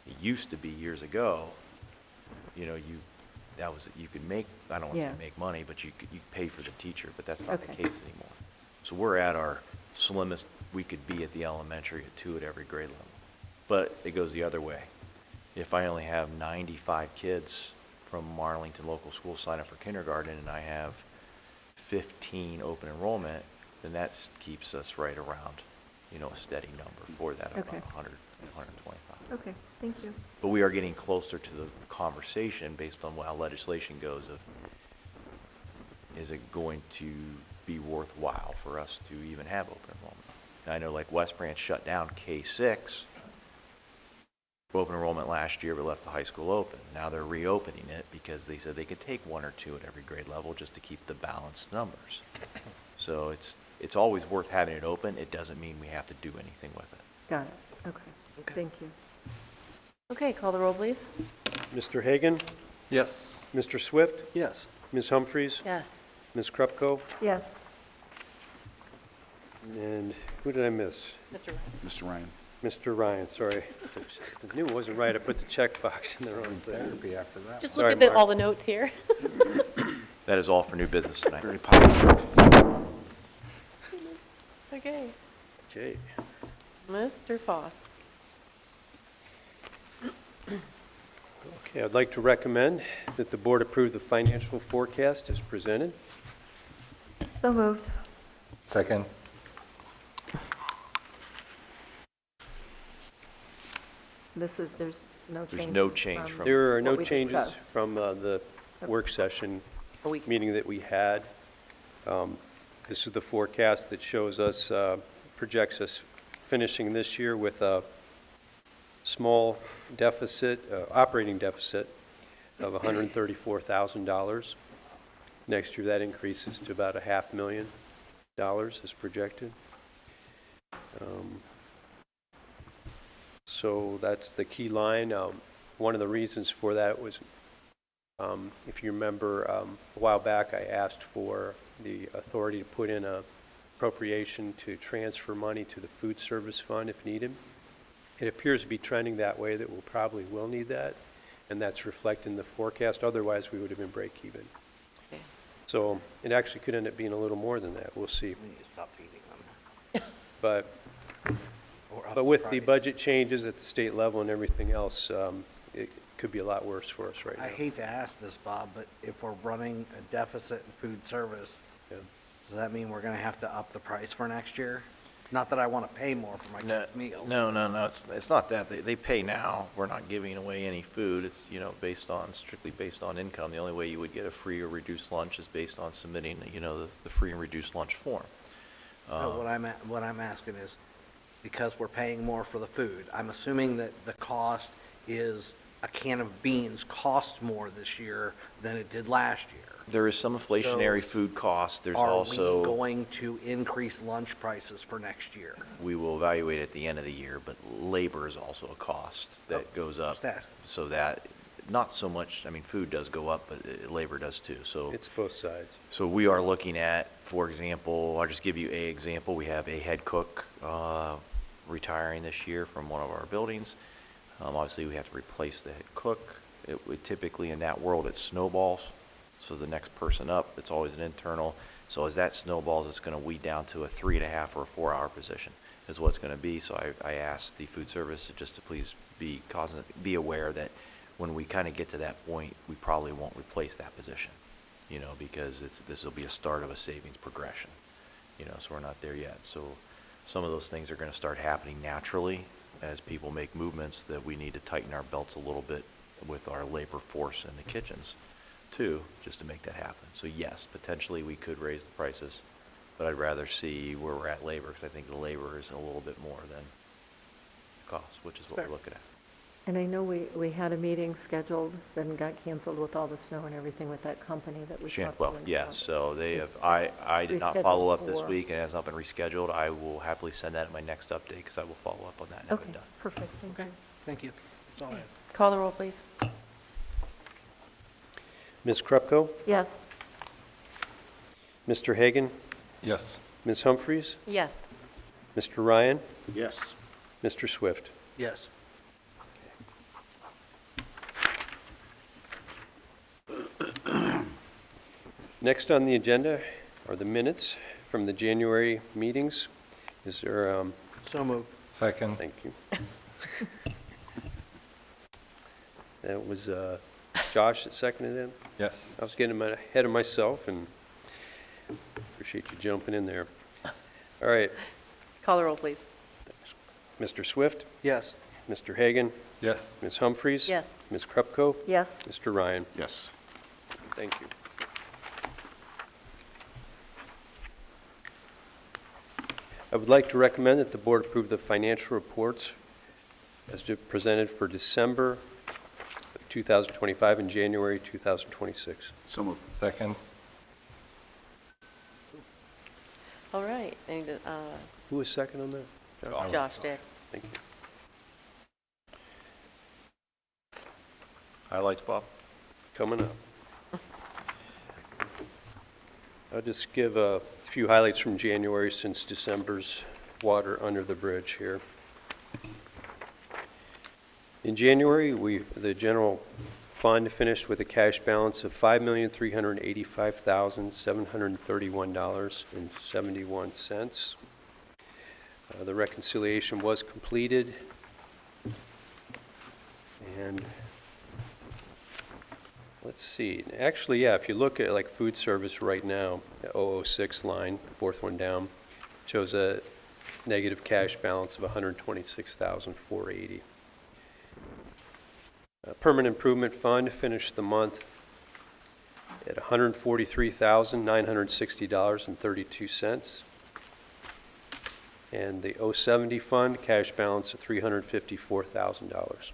Speaker 5: It used to be years ago, you could make, I don't want to say
Speaker 7: Yeah.
Speaker 5: make money, but you pay for the teacher, but that's not the
Speaker 7: Okay.
Speaker 5: case anymore. So we're at our slimmest we could be at the elementary at 2 at every grade level. But it goes the other way. If I only have 95 kids from Marlington Local School sign up for kindergarten and I have 15 open enrollment, then that keeps us right around, a steady number for that, about
Speaker 7: Okay.
Speaker 5: 100, 125.
Speaker 7: Okay, thank you.
Speaker 5: But we are getting closer to the conversation based on how legislation goes of, is it going to be worthwhile for us to even have open enrollment? And I know like West Branch shut down K-6, open enrollment last year, but left the high school open. Now they're reopening it because they said they could take 1 or 2 at every grade level just to keep the balanced numbers. So it's always worth having it open. It doesn't mean we have to do anything with it.
Speaker 7: Got it, okay, thank you.
Speaker 1: Okay, call the roll, please.
Speaker 3: Mr. Hagan?
Speaker 12: Yes.
Speaker 3: Mr. Swift?
Speaker 4: Yes.
Speaker 3: Ms. Humphries?
Speaker 1: Yes.
Speaker 3: Ms. Krupko?
Speaker 7: Yes,
Speaker 3: And who did I miss?
Speaker 1: Mr. Ryan.
Speaker 12: Mr. Ryan.
Speaker 3: Mr. Ryan, sorry. I knew it wasn't right. I put the check box in the wrong
Speaker 12: Better
Speaker 3: thing.
Speaker 12: be after that.
Speaker 1: Just
Speaker 3: Sorry,
Speaker 1: look at
Speaker 3: Mark.
Speaker 1: all the notes here.
Speaker 5: That is all for new business tonight.
Speaker 12: Very positive.
Speaker 1: Okay.
Speaker 3: Okay.
Speaker 1: Mr. Foss.
Speaker 3: Okay, I'd like to recommend that the board approve the financial forecast as presented.
Speaker 7: so moved.
Speaker 12: Second.
Speaker 7: This is, there's no change.
Speaker 5: There's no change from,
Speaker 3: There are no
Speaker 7: what we
Speaker 3: changes
Speaker 7: discussed.
Speaker 3: from the work session
Speaker 1: A week.
Speaker 3: meeting that we had. This is the forecast that shows us, projects us finishing this year with a small deficit, operating deficit of $134,000. Next year, that increases to about $500,000 as projected. So that's the key line. One of the reasons for that was, if you remember, a while back I asked for the authority to put in a appropriation to transfer money to the food service fund if needed. It appears to be trending that way, that we'll probably will need that, and that's reflected in the forecast. Otherwise, we would have been break even.
Speaker 1: Okay.
Speaker 3: So it actually could end up being a little more than that. We'll see.
Speaker 4: We need to stop feeding them.
Speaker 3: But
Speaker 4: Or up
Speaker 3: But with the
Speaker 4: price.
Speaker 3: budget changes at the state level and everything else, it could be a lot worse for us right now.
Speaker 4: I hate to ask this, Bob, but if we're running a deficit in food service,
Speaker 3: Yeah.
Speaker 4: does that mean we're going to have to up the price for next year? Not that I want to pay more for my
Speaker 5: no,
Speaker 4: kids' meals.
Speaker 5: no, it's not that. They pay now. We're not giving away any food. It's, strictly based on income. The only way you would get a free or reduced lunch is based on submitting, the free and reduced lunch form.
Speaker 4: No, what I'm asking is, because we're paying more for the food, I'm assuming that the cost is a can of beans costs more this year than it did last year.
Speaker 5: There is some inflationary
Speaker 4: So,
Speaker 5: food costs. There's
Speaker 4: Are we
Speaker 5: also,
Speaker 4: going to increase lunch prices for next year?
Speaker 5: we will evaluate at the end of the year, but labor is also a cost that goes up.
Speaker 4: Just asking.
Speaker 5: So that, not so much, food does go up, but labor does too. So
Speaker 3: It's both sides.
Speaker 5: So we are looking at, for example, I'll just give you an example. We have a head cook retiring this year from one of our buildings. Obviously, we have to replace the head cook. It would typically, in that world, it snowballs. So the next person up, it's always an internal. So as that snowballs, it's going to weed down to a 3.5 or a 4-hour position is what it's going to be. So I asked the food service just to please be aware that when we kind of get to that point, we probably won't replace that position, because this will be a start of a savings progression, so we're not there yet. So some of those things are going to start happening naturally as people make movements that we need to tighten our belts a little bit with our labor force in the kitchens too, just to make that happen. So yes, potentially we could raise the prices, but I'd rather see where we're at labor, because I think the labor is a little bit more than the cost, which is what
Speaker 4: Fair.
Speaker 5: we're looking at.
Speaker 7: And I know we had a meeting scheduled, then got canceled with all the snow and everything with that company that we talked to.
Speaker 5: Well, yes, so they have, I did not follow up this week, and it has not been rescheduled. I will happily send that in my next update, because I will follow up on that and have
Speaker 7: Okay,
Speaker 5: it done.
Speaker 7: perfect, thank you.
Speaker 4: Thank you. That's all I have.
Speaker 1: Call the roll, please.
Speaker 3: Ms. Krupko?
Speaker 7: Yes,
Speaker 3: Mr. Hagan?
Speaker 12: Yes.
Speaker 3: Ms. Humphries?
Speaker 1: Yes.
Speaker 3: Mr. Ryan?
Speaker 12: Yes.
Speaker 3: Mr. Swift?
Speaker 4: Yes.
Speaker 3: Next on the agenda are the minutes from the January meetings. Is there,
Speaker 4: So moved.
Speaker 12: Second.
Speaker 3: thank you. That was Josh that seconded it.
Speaker 12: Yes.
Speaker 3: I was getting ahead of myself, and appreciate you jumping in there. All right,
Speaker 1: Call the roll, please.
Speaker 3: Mr. Swift?
Speaker 4: Yes.
Speaker 3: Mr. Hagan?
Speaker 12: Yes.
Speaker 3: Ms. Humphries?
Speaker 1: Yes.
Speaker 3: Ms. Krupko?
Speaker 7: Yes.
Speaker 3: Mr. Ryan?
Speaker 12: Yes.
Speaker 3: Thank you. I would like to recommend that the board approve the financial reports as presented for December of 2025 and January 2026.
Speaker 12: So moved. Second.
Speaker 1: All right.
Speaker 3: Who was second on that? Josh?
Speaker 1: Josh did.
Speaker 3: Thank you.
Speaker 5: Highlights, Bob?
Speaker 3: Coming up. I'll just give a few highlights from January since December's water under the bridge here. In January, the general fund finished with a cash balance of $5,385,731.71. The reconciliation was completed, and let's see. Actually, yeah, if you look at like food service right now, the 006 line, fourth one down, shows a negative cash balance of $126,480. Permanent Improvement Fund finished the month at $143,960.32. And the 070 fund, cash balance of $354,000.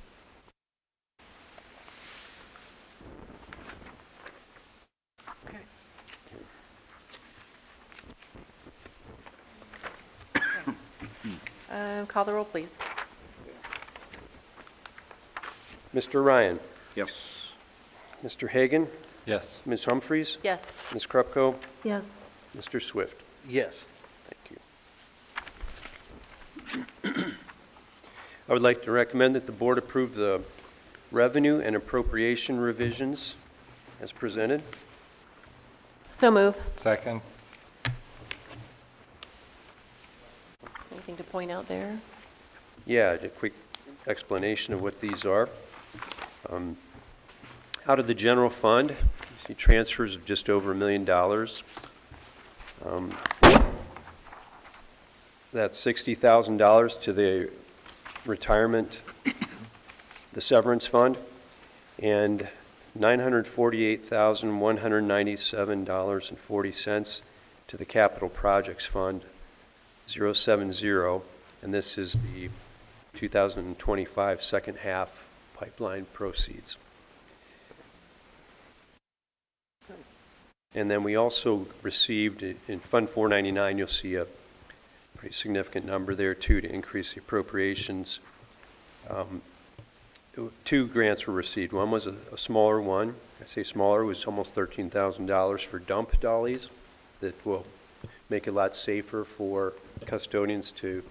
Speaker 1: Call the roll, please.
Speaker 3: Mr. Ryan?
Speaker 12: Yes.
Speaker 3: Mr. Hagan?
Speaker 12: Yes.
Speaker 3: Ms. Humphries?
Speaker 1: Yes.
Speaker 3: Ms. Krupko?
Speaker 7: Yes.
Speaker 3: Mr. Swift?
Speaker 4: Yes.
Speaker 3: Thank you. I would like to recommend that the board approve the revenue and appropriation revisions as presented.
Speaker 1: So move.
Speaker 12: Second.
Speaker 1: Anything to point out there?
Speaker 3: Yeah, a quick explanation of what these are. Out of the general fund, you see transfers of just over $1 million. That's $60,000 to the retirement, the severance fund, and $948,197.40 to the capital projects fund, 070, and this is the 2025 second half pipeline proceeds. And then we also received in Fund 499, you'll see a pretty significant number there too to increase the appropriations. Two grants were received. One was a smaller one. I say smaller, it was almost $13,000 for dump dollies that will make it a lot safer for custodians to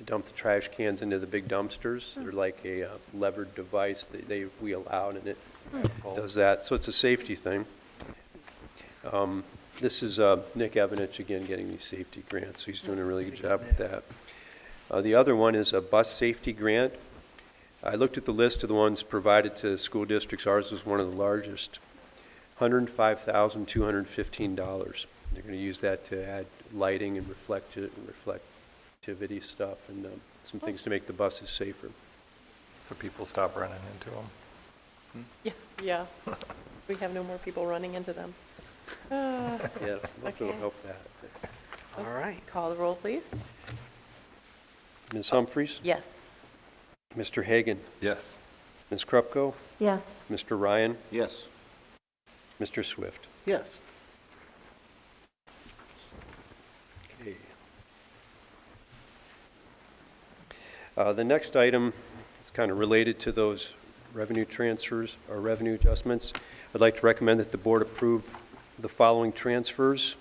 Speaker 3: dump the trash cans into the big dumpsters. They're like a levered device that they wheel out, and it does that. So it's a safety thing. This is Nick Evanich again getting these safety grants, so he's doing a really good job with that. The other one is a bus safety grant. I looked at the list of the ones provided to school districts. Ours was one of the largest, $105,215. They're going to use that to add lighting and reflectivity stuff and some things to make the buses safer.
Speaker 12: So people stop running into them.
Speaker 1: Yeah. We have no more people running into them.
Speaker 3: Yeah, hopefully it'll
Speaker 1: Okay.
Speaker 3: help that.
Speaker 4: All right.
Speaker 1: Call the roll, please.
Speaker 3: Ms. Humphries?
Speaker 1: Yes.
Speaker 3: Mr. Hagan?
Speaker 12: Yes.
Speaker 3: Ms. Krupko?
Speaker 7: Yes.
Speaker 3: Mr. Ryan?
Speaker 12: Yes.
Speaker 3: Mr. Swift?
Speaker 4: Yes.
Speaker 3: Okay. The next item is kind of related to those revenue transfers or revenue adjustments. I'd like to recommend that the board approve the following transfers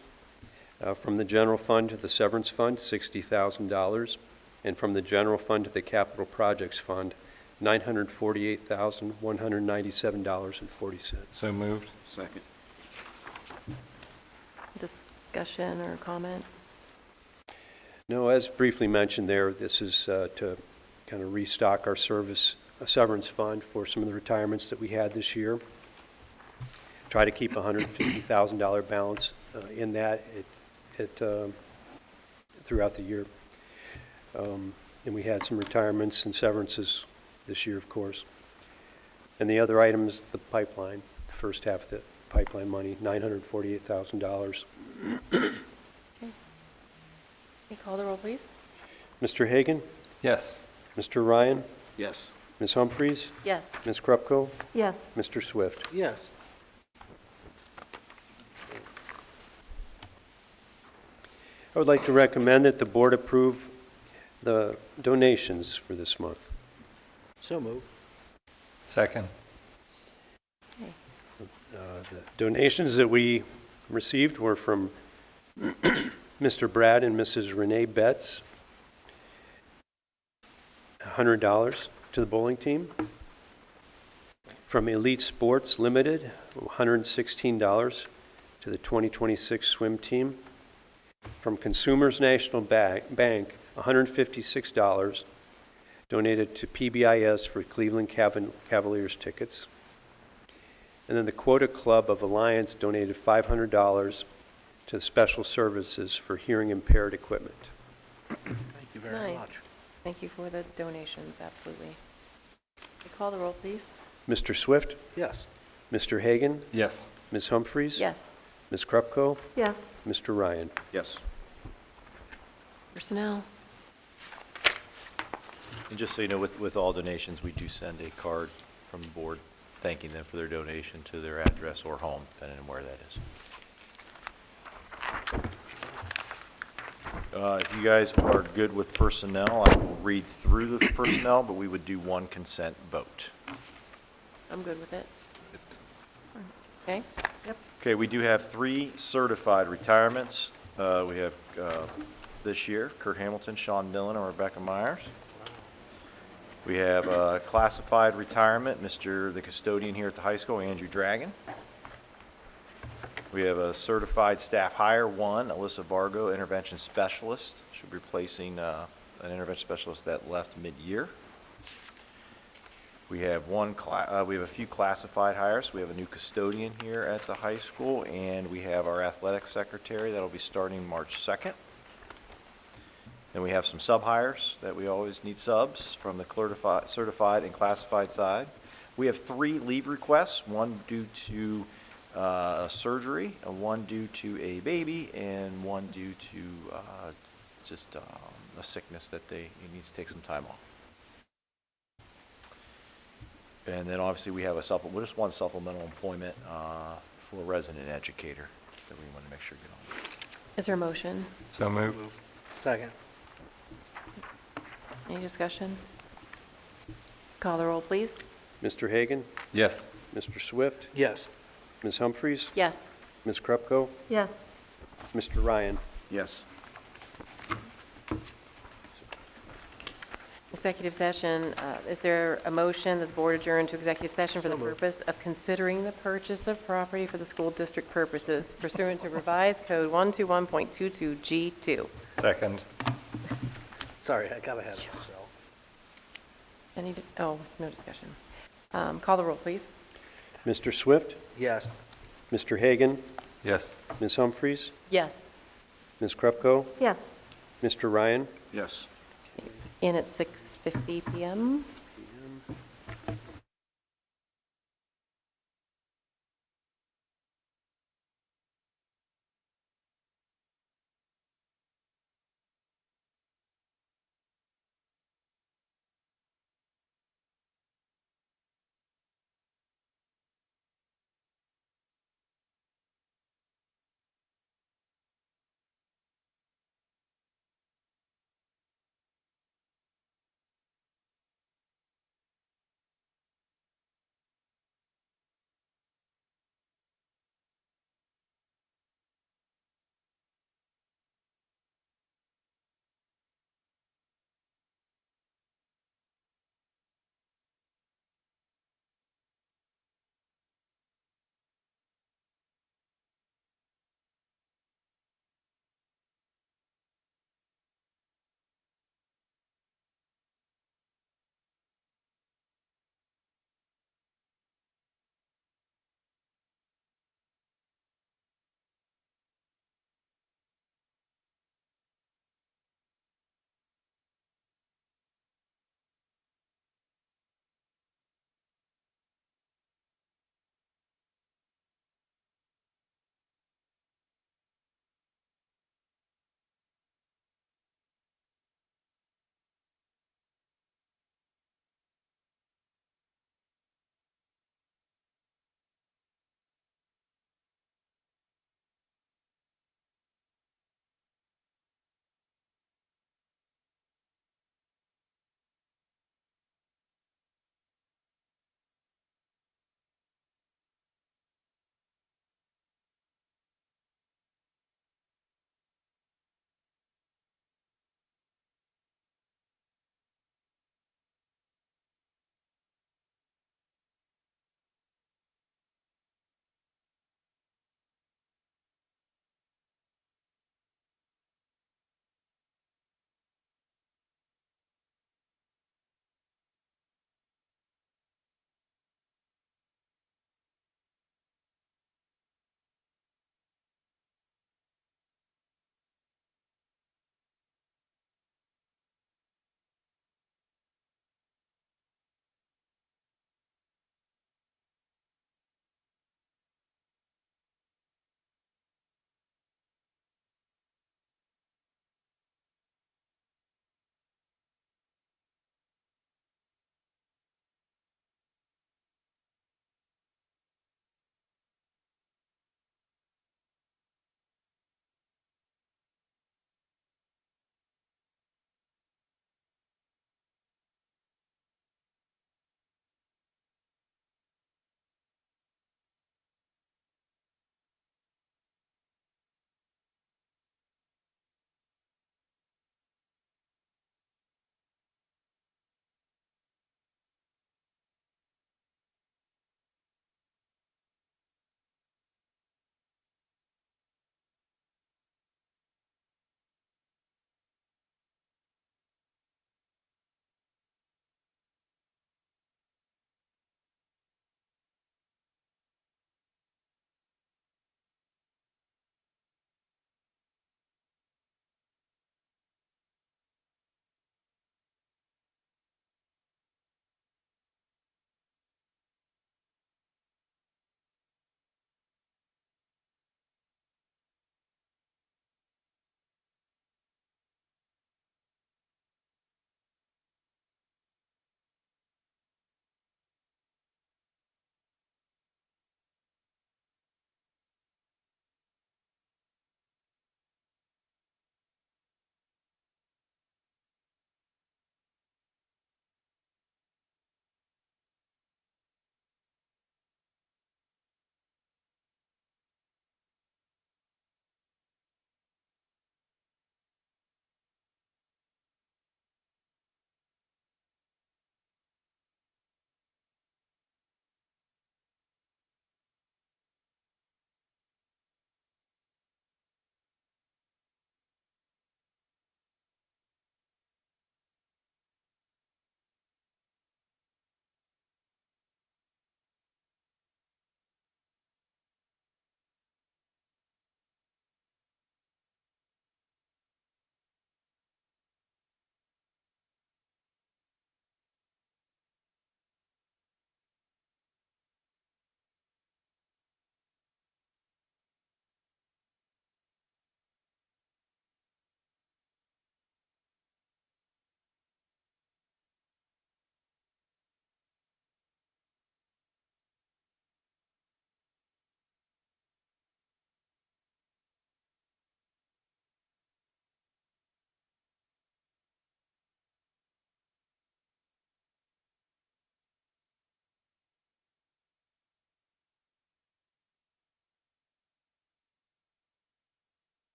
Speaker 3: from the general fund to the severance fund, $60,000, and from the general fund to the capital projects fund, $948,197.40.
Speaker 12: So moved. Second.
Speaker 1: Discussion or comment?
Speaker 3: No, as briefly mentioned there, this is to kind of restock our severance fund for some of the retirements that we had this year. Try to keep a $150,000 balance in that throughout the year. And we had some retirements and severances this year, of course. And the other items, the pipeline, the first half of the pipeline money, $948,000.
Speaker 1: Okay, call the roll, please.
Speaker 3: Mr. Hagan?
Speaker 12: Yes.
Speaker 3: Mr. Ryan?
Speaker 4: Yes.
Speaker 3: Ms. Humphries?
Speaker 1: Yes.
Speaker 3: Ms. Krupko?
Speaker 7: Yes,
Speaker 3: Mr. Swift?
Speaker 4: Yes.
Speaker 3: I would like to recommend that the board approve the donations for this month.
Speaker 4: So moved.
Speaker 12: Second.
Speaker 3: The donations that we received were from Mr. Brad and Mrs. Renee Betts, $100 to the bowling team. From Elite Sports Limited, $116 to the 2026 swim team. From Consumers National Bank, $156 donated to PBIS for Cleveland Cavaliers tickets. And then the Quota Club of Alliance donated $500 to the Special Services for hearing impaired equipment.
Speaker 4: Thank you very
Speaker 1: Nice.
Speaker 4: much.
Speaker 1: Thank you for the donations, absolutely. Call the roll, please.
Speaker 3: Mr. Swift,
Speaker 4: Yes.
Speaker 3: Mr. Hagan,
Speaker 12: Yes.
Speaker 3: Ms. Humphries,
Speaker 1: Yes.
Speaker 3: Ms. Krupko,
Speaker 7: yes,
Speaker 3: Mr. Ryan.
Speaker 5: Yes.
Speaker 1: Personnel.
Speaker 5: And just so you know, with all donations, we do send a card from the board thanking them for their donation to their address or home, depending on where that is. If you guys are good with personnel, I will read through the personnel, but we would do one consent vote.
Speaker 1: I'm good with it. Okay.
Speaker 5: Okay, we do have 3 certified retirements. We have this year, Curt Hamilton, Shawn, Dillon, and Rebecca Myers. We have classified retirement, the custodian here at the high school, Andrew Dragon. We have a certified staff hire 1, Alyssa Vargo, intervention specialist. She'll be replacing an intervention specialist that left mid-year. We have a few classified hires. We have a new custodian here at the high school, and we have our athletic secretary that'll be starting March 2nd. Then we have some sub-hires that we always need subs from the certified and classified side. We have 3 leave requests, 1 due to a surgery, 1 due to a baby, and 1 due to just a sickness that he needs to take some time off. And then obviously we have just 1 supplemental employment for a resident educator that we want to make sure get on.
Speaker 1: Is there a motion?
Speaker 12: So moved.
Speaker 4: Second.
Speaker 1: Any discussion? Call the roll, please.
Speaker 3: Mr. Hagan,
Speaker 12: Yes.
Speaker 3: Mr. Swift,
Speaker 4: Yes.
Speaker 3: Ms. Humphries,
Speaker 1: Yes.
Speaker 3: Ms. Krupko,
Speaker 7: yes,
Speaker 3: Mr. Ryan.
Speaker 5: Yes.
Speaker 1: Executive session, is there a motion that the board adjourn to executive session for the
Speaker 4: So moved.
Speaker 1: purpose of considering the purchase of property for the school district purposes pursuant to revised code 121.22G2?
Speaker 12: Second.
Speaker 4: Sorry, I got ahead of myself.
Speaker 1: No discussion. Call the roll, please.
Speaker 3: Mr. Swift,
Speaker 4: Yes.
Speaker 3: Mr. Hagan,
Speaker 12: Yes.
Speaker 3: Ms. Humphries,
Speaker 1: Yes.
Speaker 3: Ms. Krupko,
Speaker 7: yes.
Speaker 3: Mr. Ryan.
Speaker 5: Yes.
Speaker 1: In at 6:50 PM.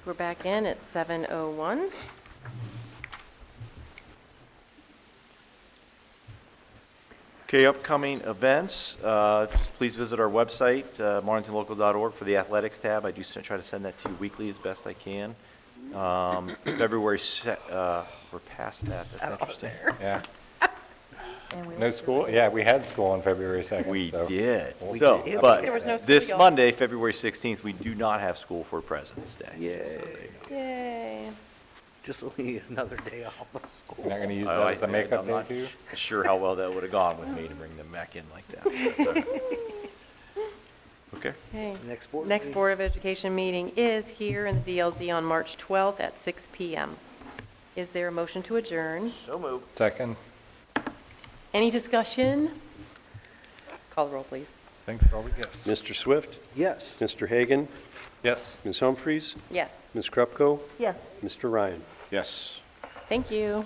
Speaker 1: We're back in at 7:01.
Speaker 5: Okay, upcoming events, please visit our website, marlingtonlocal.org, for the athletics tab. I do try to send that to you weekly as best I can. February, we're past that, that's interesting.
Speaker 12: Yeah.
Speaker 7: And we
Speaker 12: No
Speaker 7: went to
Speaker 12: school? Yeah, we had school on February 2nd.
Speaker 5: We
Speaker 12: so-
Speaker 5: did.
Speaker 12: We
Speaker 5: So,
Speaker 12: did.
Speaker 5: but
Speaker 1: There was no school,
Speaker 5: this
Speaker 1: y'all.
Speaker 5: Monday, February 16th, we do not have school for President's Day.
Speaker 4: Yay.
Speaker 1: Yay.
Speaker 4: Just only another day off of school.
Speaker 12: You're not going to use
Speaker 5: Oh,
Speaker 12: that as a makeup
Speaker 5: I'm
Speaker 12: day
Speaker 5: not
Speaker 12: too?
Speaker 5: sure how well that would have gone with me to bring them back in like that. but that's all right. Okay.
Speaker 1: Okay.
Speaker 4: Next board
Speaker 1: Next
Speaker 4: meeting.
Speaker 1: Board of Education meeting is here in the DLZ on March 12th at 6 p.m. Is there a motion to adjourn?
Speaker 4: So moved.
Speaker 12: Second.
Speaker 1: Any discussion? Call the roll, please.
Speaker 12: Thanks for all the gifts.
Speaker 3: Mr. Swift,
Speaker 4: Yes.
Speaker 3: Mr. Hagan,
Speaker 12: Yes.
Speaker 3: Ms. Humphries,
Speaker 1: Yes.
Speaker 3: Ms. Krupko,
Speaker 7: Yes.
Speaker 3: Mr. Ryan.
Speaker 12: Yes.
Speaker 1: Thank you.